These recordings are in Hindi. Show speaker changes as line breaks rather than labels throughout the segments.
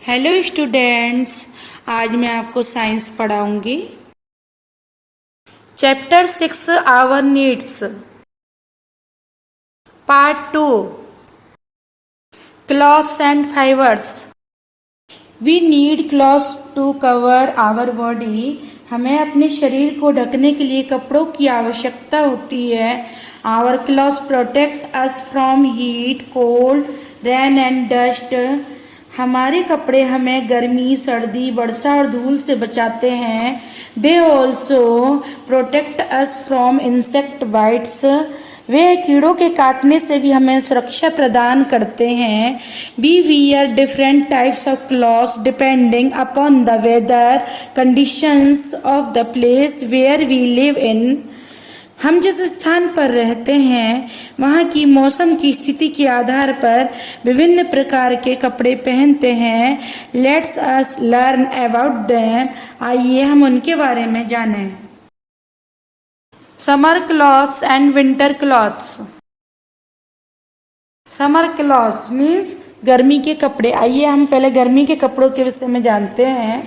हेलो स्टूडेंट्स, आज मैं आपको साइंस पढ़ाऊंगी। Chapter 6 our needs, part 2, clothes and fibres. We need clothes to cover our body. हमें अपने शरीर को ढकने के लिए कपड़ों की आवश्यकता होती है। Our clothes protect us from heat, cold, rain and dust. हमारे कपड़े हमें गर्मी, सर्दी, वर्षा और धूल से बचाते हैं। They also protect us from insect bites. वे कीड़ों के काटने से भी हमें सुरक्षा प्रदान करते हैं। We wear different types of clothes depending upon the weather conditions of the place where we live in. हम जिस स्थान पर रहते हैं वहाँ की मौसम की स्थिति के आधार पर विभिन्न प्रकार के कपड़े पहनते हैं। Let's us learn about them. आइए हम उनके बारे में जानें। Summer clothes and winter clothes. Summer clothes means गर्मी के कपड़े। आइए हम पहले गर्मी के कपड़ों के विषय में जानते हैं।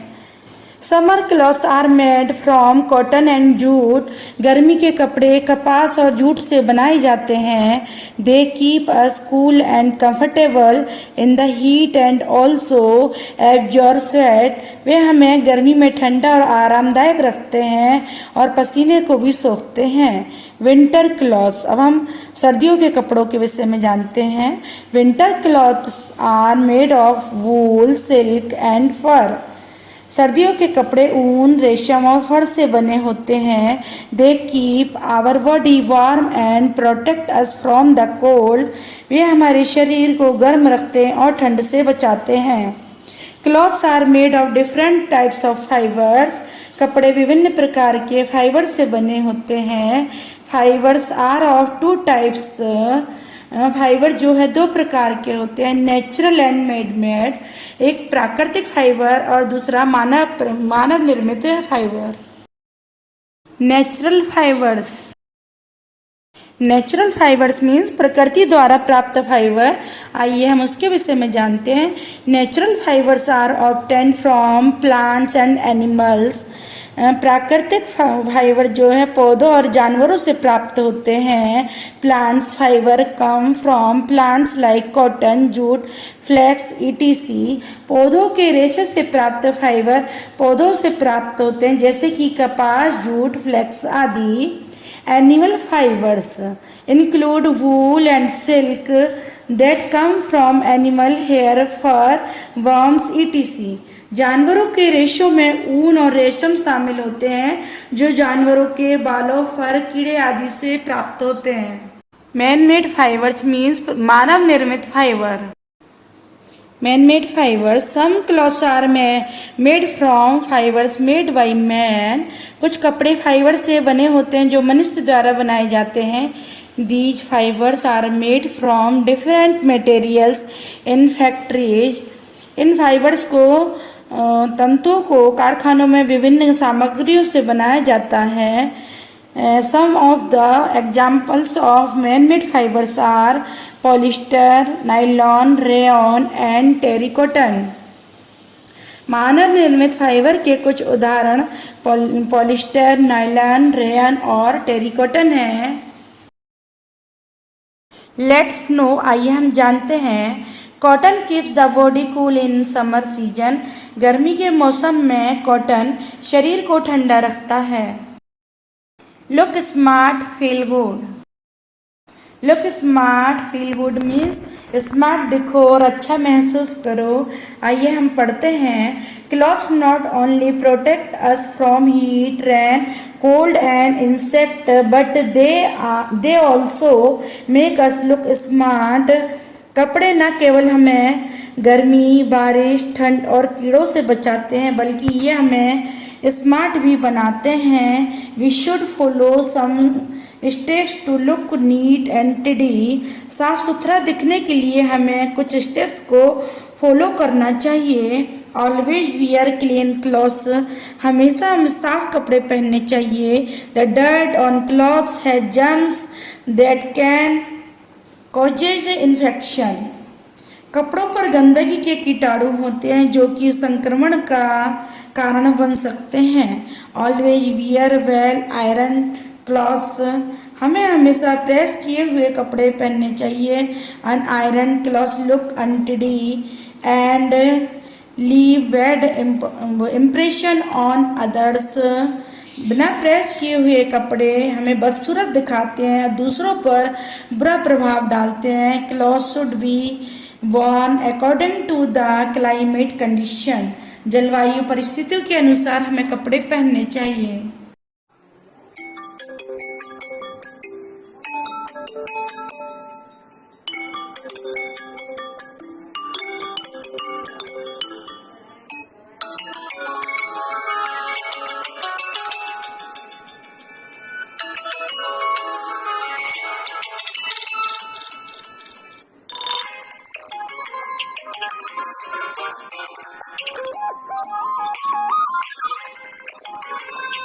Summer clothes are made from cotton and jute. गर्मी के कपड़े कपास और जूट से बनाए जाते हैं। They keep us cool and comfortable in the heat and also absorb sweat. वे हमें गर्मी में ठंडा और आरामदायक रखते हैं और पसीने को भी सोखते हैं। Winter clothes. अब हम सर्दियों के कपड़ों के विषय में जानते हैं। Winter clothes are made of wool, silk and fur. सर्दियों के कपड़े ऊन, रेशम और फर से बने होते हैं। They keep our body warm and protect us from the cold. वे हमारे शरीर को गर्म रखते हैं और ठंड से बचाते हैं। Clothes are made of different types of fibres. कपड़े विभिन्न प्रकार के फाइबर से बने होते हैं। Fibres are of two types. Fibre जो है दो प्रकार के होते हैं, नेचुरल एंड मेड। एक प्राकृतिक फाइबर और दूसरा मानव निर्मित fibre. Natural fibres. Natural fibres means प्रकृति द्वारा प्राप्त फाइबर। आइए हम उसके विषय में जानते हैं। Natural fibres are obtained from plants and animals. प्राकृतिक फाइबर जो है पौधों और जानवरों से प्राप्त होते हैं। Plants fibre come from plants like cotton, jute, flax ETC. पौधों के रेशे से प्राप्त फाइबर पौधों से प्राप्त होते हैं, जैसे कि कपास, जूट, फ्लेक्स आदि। Animal fibres include wool and silk that come from animal hair, fur, worms etc. जानवरों के रेशों में ऊन और रेशम शामिल होते हैं, जो जानवरों के बालों, फर, कीड़े आदि से प्राप्त होते हैं। मैन मेड फाइबर्स मीन्स मानव निर्मित fibre. Man-made fibers. Some clothes are made from fibers made by man. कुछ कपड़े फाइबर से बने होते हैं जो मनुष्य द्वारा बनाए जाते हैं। These fibers are made from different materials in factories. In fibres को तंतुओं को कारखानों में विभिन्न सामग्रियों से बनाया जाता है। Some of the examples of man-made fibers are polyester, nylon, rayon and terrycotton. मानव निर्मित फाइबर के कुछ उदाहरण पॉलिस्टर, नायलॉन, रेयन और टेरिकॉटन हैं। Let's no. आइए हम जानते हैं। Cotton keeps the body cool in summer season. गर्मी के मौसम में कॉटन शरीर को ठंडा रखता है। Look smart feel good. Look smart feel good means smart दिखो और अच्छा महसूस करो। आइए हम पढ़ते हैं। Clothes not only protect us from heat, rain, cold and insect but they also make us look smart. कपड़े न केवल हमें गर्मी, बारिश, ठंड और कीड़ों से बचाते हैं, बल्कि ये हमें स्मार्ट भी बनाते हैं। We should follow some steps to look neat and tidy. साफ सुथरा दिखने के लिए हमें कुछ स्टेप्स को फॉलो करना चाहिए। ऑलवेज वियर क्लीन क्लॉथ्स, हमेशा हमें साफ कपड़े पहनने चाहिए। The dirt on clothes has germs that can causes infection, कपड़ों पर गंदगी के कीटाणु होते हैं जो कि संक्रमण का कारण बन सकते हैं। Always wear well iron clothes, हमें हमेशा प्रेस किए हुए कपड़े पहनने चाहिए। Un iron clothes look untidy and leave bad impression on others, बिना प्रेस किए हुए कपड़े हमें बदसूरत दिखाते हैं, दूसरों पर बुरा प्रभाव डालते हैं। Cloth should be worn according to the climate condition, जलवायु परिस्थितियों के अनुसार हमें कपड़े पहनने चाहिए।